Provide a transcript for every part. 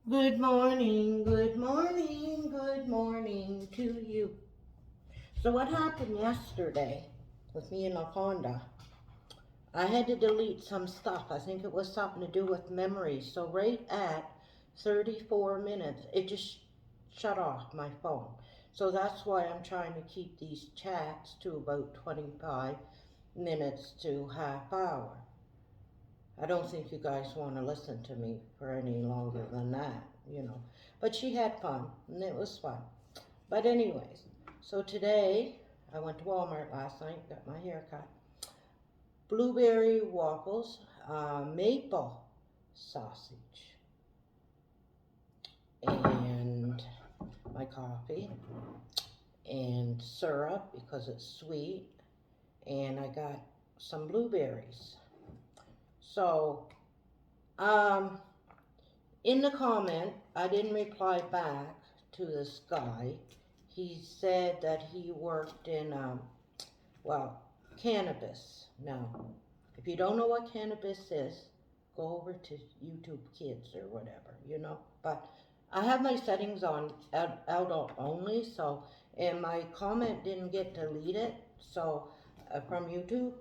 Good morning, good morning, good morning to you. So what happened yesterday with me and Lafonda, I had to delete some stuff. I think it was something to do with memory. So right at 34 minutes, it just shut off my phone. So that's why I'm trying to keep these chats to about 25 minutes to half hour. I don't think you guys want to listen to me for any longer than that. But she had fun, and it was fun. But anyways, so today I went to Walmart last night, got my hair cut. Blueberry waffles, maple sausage, and my coffee, and syrup because it's sweet, and I got some blueberries. So, um, in the comment, I didn't reply back to this guy. He said that he worked in, cannabis. Now, if you don't know what cannabis is, go over to YouTube Kids or whatever. But I have my settings on adult only, and my comment didn't get deleted, from YouTube,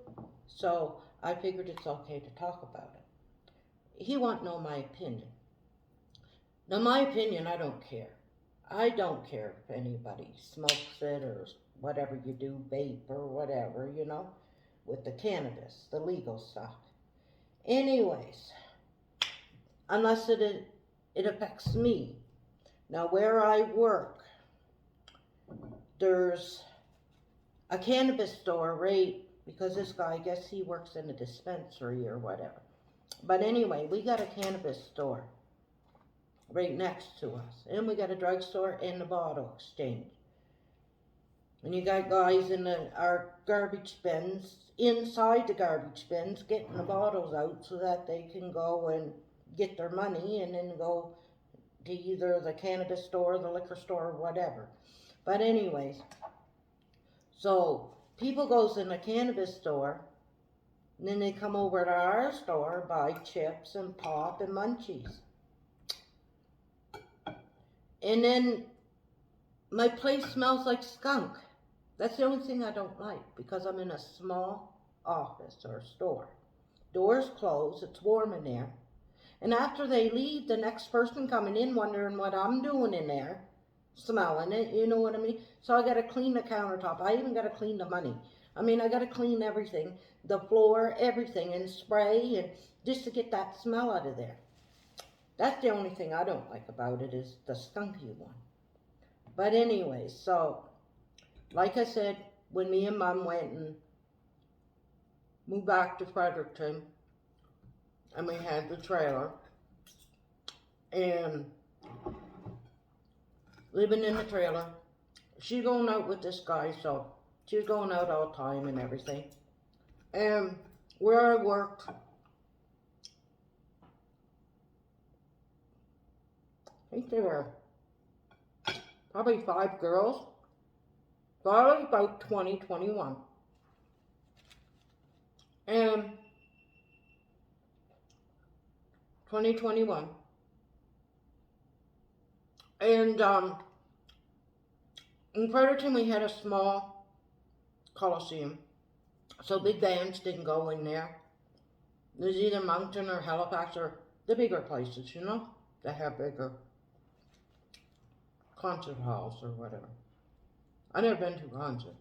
so I figured it's okay to talk about it. He won't know my opinion. Now, my opinion, I don't care. I don't care if anybody smokes it or whatever you do, vape or whatever, with the cannabis, the legal stuff. Anyways, unless it affects me. Now, where I work, there's a cannabis store right, because this guy, I guess he works in a dispensary or whatever. But anyway, we got a cannabis store right next to us. And we got a drugstore and a bottle exchange. And you got guys in our garbage bins, inside the garbage bins, getting the bottles out so that they can go and get their money and then go to either the cannabis store, the liquor store, or whatever. But anyways, so people goes in the cannabis store, and then they come over to our store, buy chips and pop and munchies. And then my place smells like skunk. That's the only thing I don't like, because I'm in a small office or store. Doors closed, it's warm in there. And after they leave, the next person coming in wondering what I'm doing in there, smelling it, you know what I mean? So I gotta clean the countertop. I even gotta clean the money. I gotta clean everything, the floor, everything, and spray, and just to get that smell out of there. That's the only thing I don't like about it, is the skunky one. But anyway, so like I said, when me and Mom went and moved back to Fredericton, and we had the trailer, and living in the trailer, she's going out with this guy, so she's going out all the time and everything. And where I work, I think there were probably 5 girls, probably about 20, 21. And 2021. And in Fredericton, we had a small coliseum, so big bands didn't go in there. There's either Moncton or Halifax or the bigger places, that have bigger concert halls or whatever. I've never been to a concert.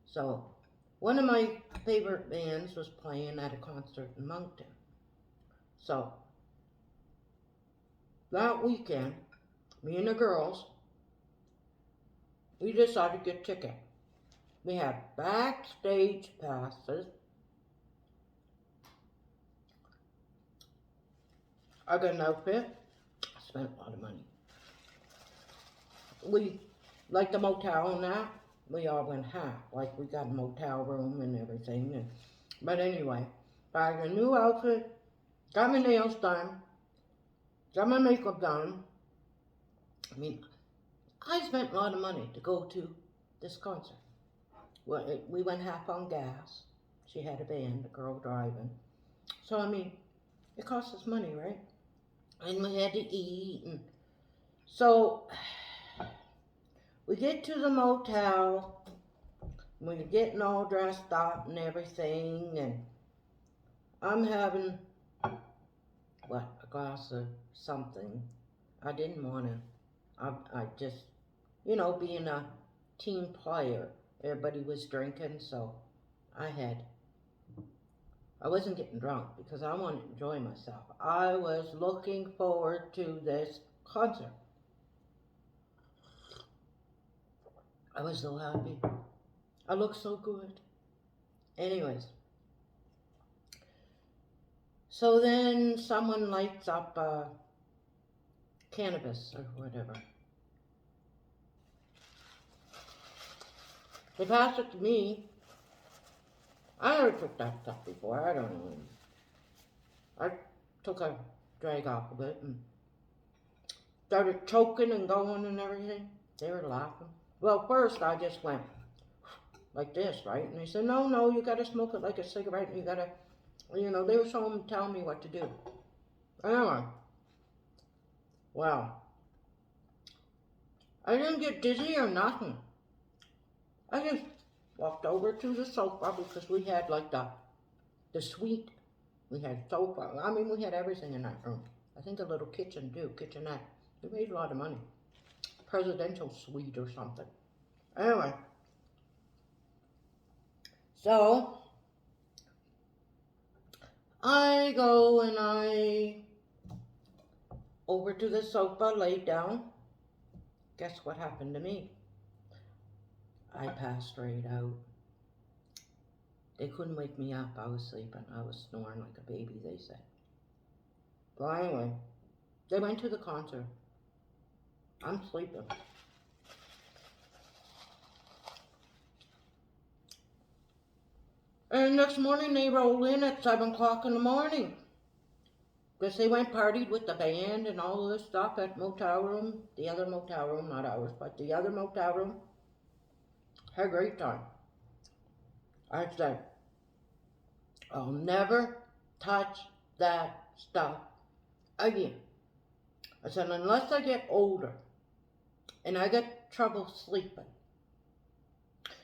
So, one of my favorite bands was playing at a concert in Moncton. So, that weekend, me and the girls, we decided to get tickets. We had backstage passes. I got an outfit. I spent a lot of money. We, like the motel and that, we all went half. Like, we got a motel room and everything. But anyway, I got a new outfit, got my nails done, got my makeup done. I spent a lot of money to go to this concert. Well, we went half on gas. She had a van, the girl driving. So, it costs us money, right? and we had to eat. And so we get to the motel, we're getting all dressed up and everything, and I'm having, what, a glass of something. I didn't want to. I just, being a team player, everybody was drinking, so I had. I wasn't getting drunk because I wanted to enjoy myself. I was looking forward to this concert. I was so happy. I looked so good. Anyways, so then someone lights up cannabis or whatever. They pass it to me. I never took that stuff before. I don't know. I took a drag off of it and started choking and going and everything. They were laughing. Well, first I just went like this, right? And they said, no, you gotta smoke it like a cigarette and you gotta, they were telling me what to do. Anyway, wow. I didn't get dizzy or nothing. I just walked over to the sofa because we had like the suite. We had sofa. I mean, we had everything in that room. I think a little kitchen too, kitchenette. We made a lot of money. Presidential suite or something. Anyway, so I go and I over to the sofa, laid down. Guess what happened to me? I passed right out. They couldn't wake me up. I was sleeping. I was snoring like a baby, they said. Well, anyway, they went to the concert. I'm sleeping. And next morning they roll in at 7 o'clock in the morning. Because they went partied with the band and all of this stuff at motel room. The other motel room, not ours, but the other motel room. Had a great time. I said, I'll never touch that stuff again. I said, unless I get older and I get trouble sleeping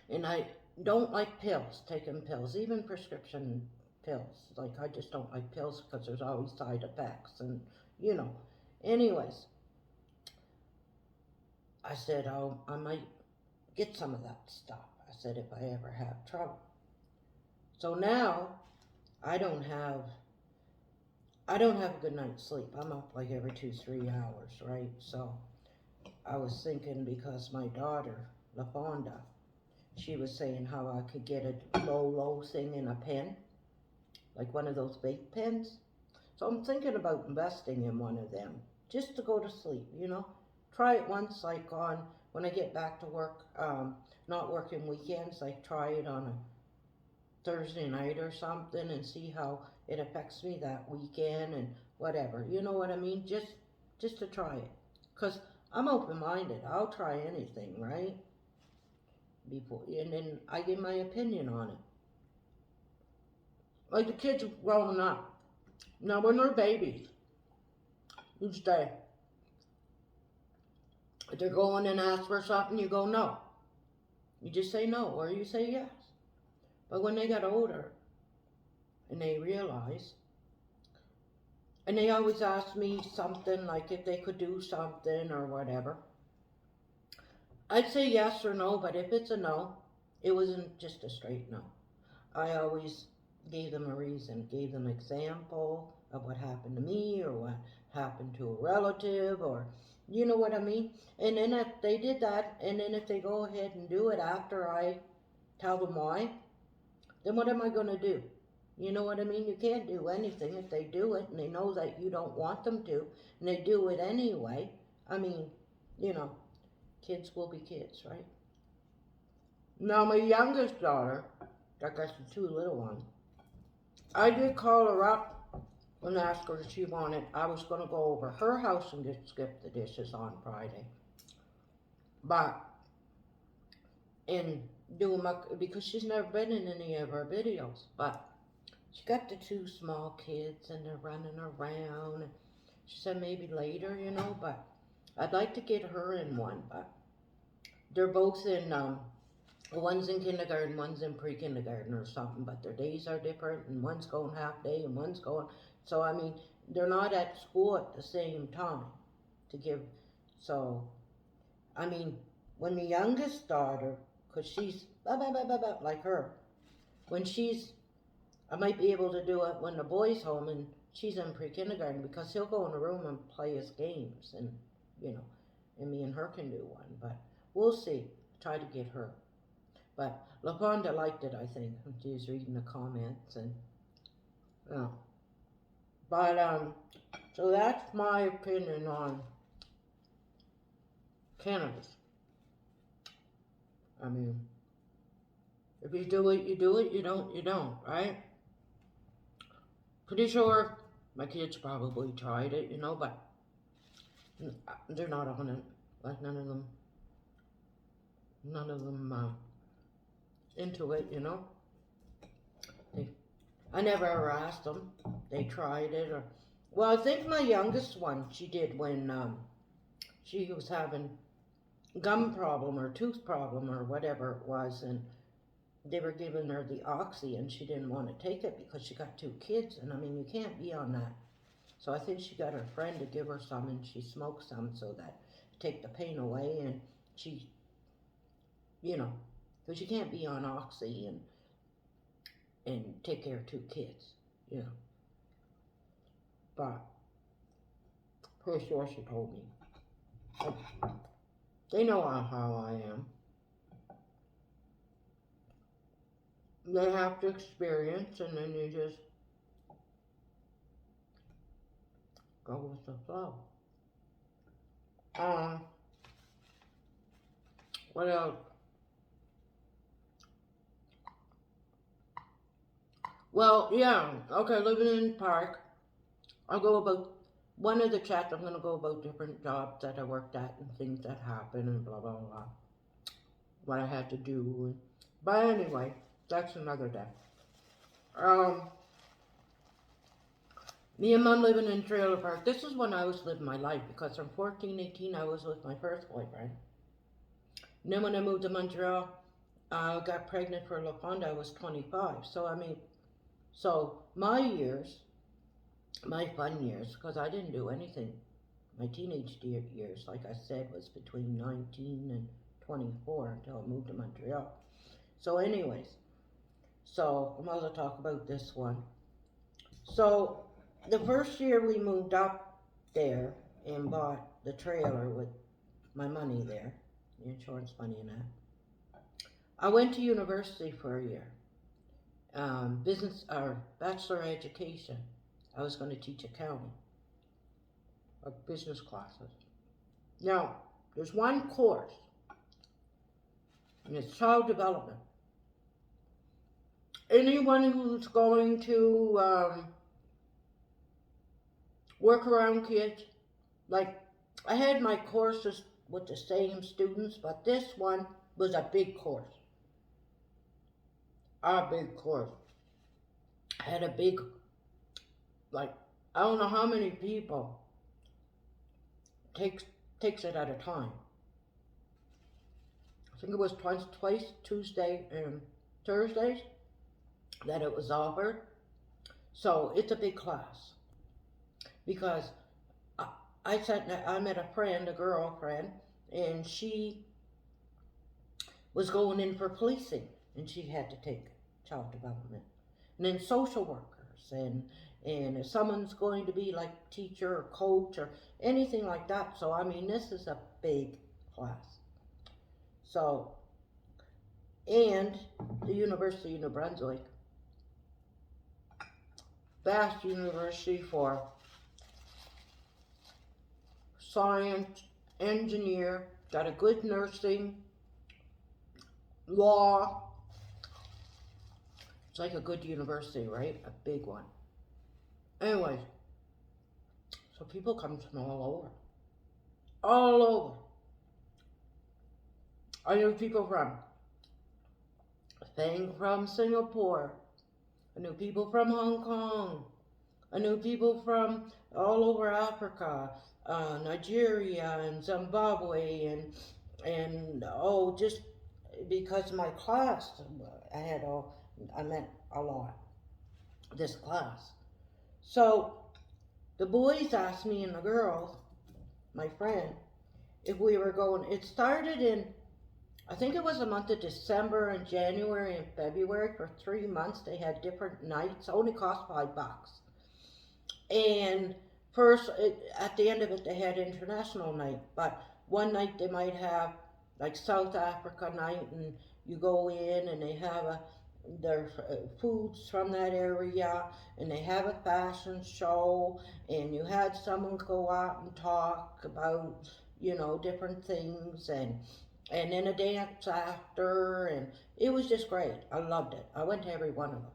and I don't like pills, taking pills, even prescription pills. Like, I just don't like pills because there's always side effects and, Anyways, I said, I might get some of that stuff. I said, if I ever have trouble. So now, I don't have a good night's sleep. I'm up like every 2-3 hours, right? So I was thinking, because my daughter, LaFonda, she was saying how I could get a low thing in a pen, like one of those vape pens. So I'm thinking about investing in one of them, just to go to sleep, Try it once, like when I get back to work, not working weekends, like try it on a Thursday night or something and see how it affects me that weekend and whatever. You know what I mean? Just to try it. Because I'm open-minded. I'll try anything, right? And then I give my opinion on it. Like the kids growing up. Now when they're babies, each day, if they're going and ask for something, you go no. You just say no, or you say yes. But when they got older, and they realize, and they always ask me something, like if they could do something or whatever, I'd say yes or no, but if it's a no, it wasn't just a straight no. I always gave them a reason, gave them example of what happened to me or what happened to a relative, or you know what I mean? And then if they did that, and then if they go ahead and do it after I tell them why, then what am I going to do? You know what I mean? You can't do anything if they do it and they know that you don't want them to, and they do it anyway. I mean, kids will be kids, right? Now my youngest daughter, like I said, 2 little ones, I did call her up and ask her if she wanted. I was going to go over her house and just skip the dishes on Friday. But, because she's never been in any of her videos, but she got the 2 small kids and they're running around. She said maybe later, you know, but I'd like to get her in one, but they're both in, one's in kindergarten, one's in pre-kindergarten or something, but their days are different, and one's going half day and one's going, so I mean, they're not at school at the same time to give, so, I mean, when the youngest daughter, because she's, like her, when she's, I might be able to do it when the boy's home and she's in pre-kindergarten, because he'll go in a room and play his games, and, you know, and me and her can do one, but we'll see, try to get her. But LaPonda liked it, I think. She was reading the comments and, yeah. But, so that's my opinion on cannabis. I mean, if you do it, you do it. You don't, right? Pretty sure my kids probably tried it, you know, but they're not on it. Like none of them into it, you know. I never ever asked them. They tried it, or well, I think my youngest one she did when she was having gum problem or tooth problem or whatever it was, and they were giving her the oxy, and she didn't want to take it because she got 2 kids, and I mean you can't be on that. So I think she got her friend to give her some, and she smoked some so that take the pain away, and she, you know, because you can't be on oxy and take care of 2 kids, you know. But pretty sure she told me. They know how I am. They have to experience, and then you just go with the flow. What else? Well, yeah, okay, living in the park. I'll go about, one of the chats, I'm going to go about different jobs that I worked at and things that happened and blah, blah, blah. What I had to do. But anyway, that's another day. Me and Mom living in trailer park. This is when I was living my life, because from 14, 18, I was with my first boyfriend. And then when I moved to Montreal, I got pregnant for LaPonda, I was 25. So, I mean, so my years, my fun years, because I didn't do anything. My teenage years, like I said, was between 19 and 24 until I moved to Montreal. So anyways, so I'm going to talk about this one. So the first year we moved up there and bought the trailer with my money there, the insurance money and that, I went to university for a year, business or bachelor education. I was going to teach accounting or business classes. Now, there's one course, and it's child development. Anyone who's going to work around kids, like I had my courses with the same students, but this one was a big course. A big course. I had a big, like, I don't know how many people takes it at a time. I think it was twice, Tuesday and Thursdays, that it was offered. So it's a big class. Because I met a friend, a girlfriend, and she was going in for policing, and she had to take child development. And then social workers, and if someone's going to be like teacher or coach or anything like that. So, I mean, this is a big class. So, and the University of New Brunswick, vast university for science, engineer, got a good nursing, law. It's like a good university, right? A big one. Anyways, so people come from all over. All over. I knew people from Singapore. I knew people from Hong Kong. I knew people from all over Africa, Nigeria and Zimbabwe and oh, just because my class, I met a lot, this class. So the boys asked me and the girls, my friend, if we were going. It started in, I think it was the month of December and January and February. For 3 months they had different nights, only cost $5. And first, at the end of it, they had international night. But one night they might have like South Africa night, and you go in and they have their foods from that area, and they have a fashion show, and you had someone go out and talk about, different things, and then a dance after, and it was just great. I loved it. I went to every one of them.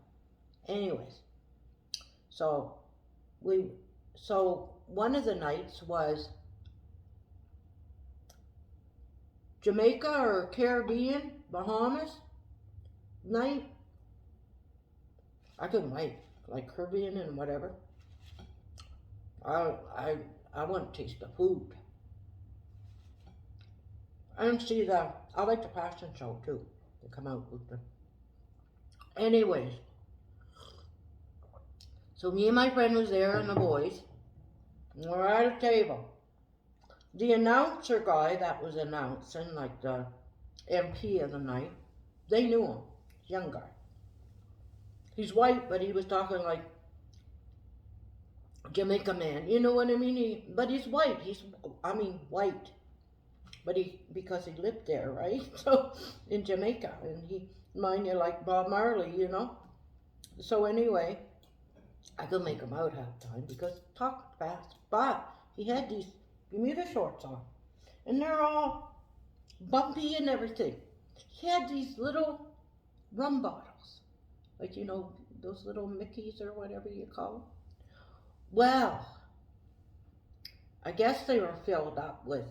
Anyways, so we so one of the nights was Jamaica or Caribbean, Bahamas night. I couldn't wait, like Caribbean and whatever. I want to taste the food. And see I like the fashion show too. They come out with the. Anyways, so me and my friend was there and the boys. And we're at a table. The announcer guy that was announcing, like the MP of the night, they knew him. Young guy. He's white, but he was talking like Jamaica man. You know what I mean? But he's white. White. But because he lived there, right? So, in Jamaica. And he, mind you, like Bob Marley, So anyway, I could make him out half the time because he talked fast. But he had these Bermuda shorts on. And they're all bumpy and everything. He had these little rum bottles. Like, those little Mickeys or whatever you call them. Well, I guess they were filled up with